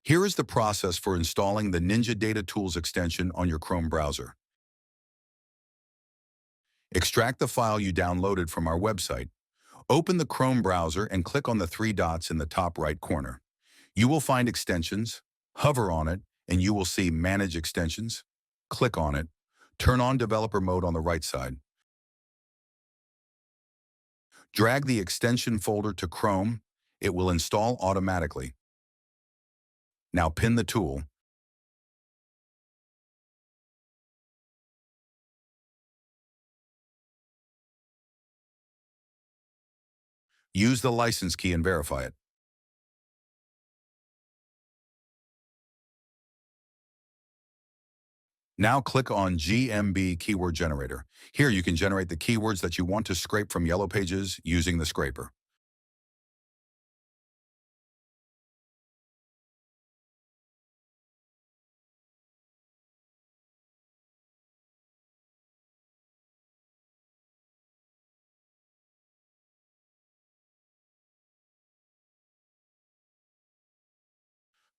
Here is the process for installing the Ninja Data Tools extension on your Chrome browser. Extract the file you downloaded from our website. Open the Chrome browser and click on the three dots in the top right corner. You will find Extensions. Hover on it, and you will see Manage Extensions. Click on it. Turn on Developer Mode on the right side. Drag the extension folder to Chrome. It will install automatically. Now pin the tool. Use the license key and verify it. Now click on GMB Keyword Generator. Here you can generate the keywords that you want to scrape from YellowPages using the scraper.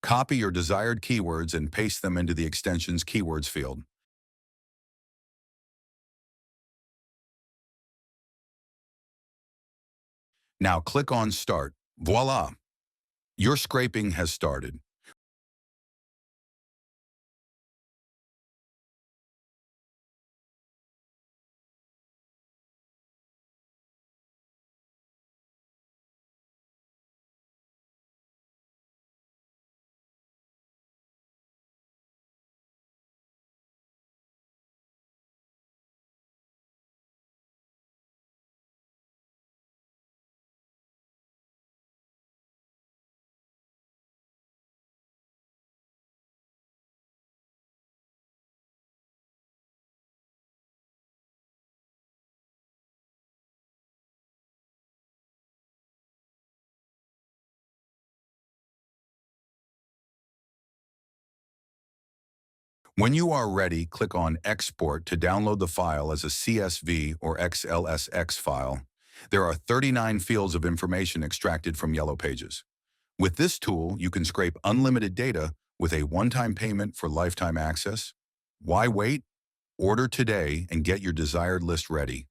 Copy your desired keywords and paste them into the extension's keywords field. Now click on Start. Voila! Your scraping has started. When you are ready, click on Export to download the file as a CSV or XLSX file. There are 39 fields of information extracted from YellowPages. With this tool, you can scrape unlimited data with a one-time payment for lifetime access. Why wait? Order today and get your desired list ready.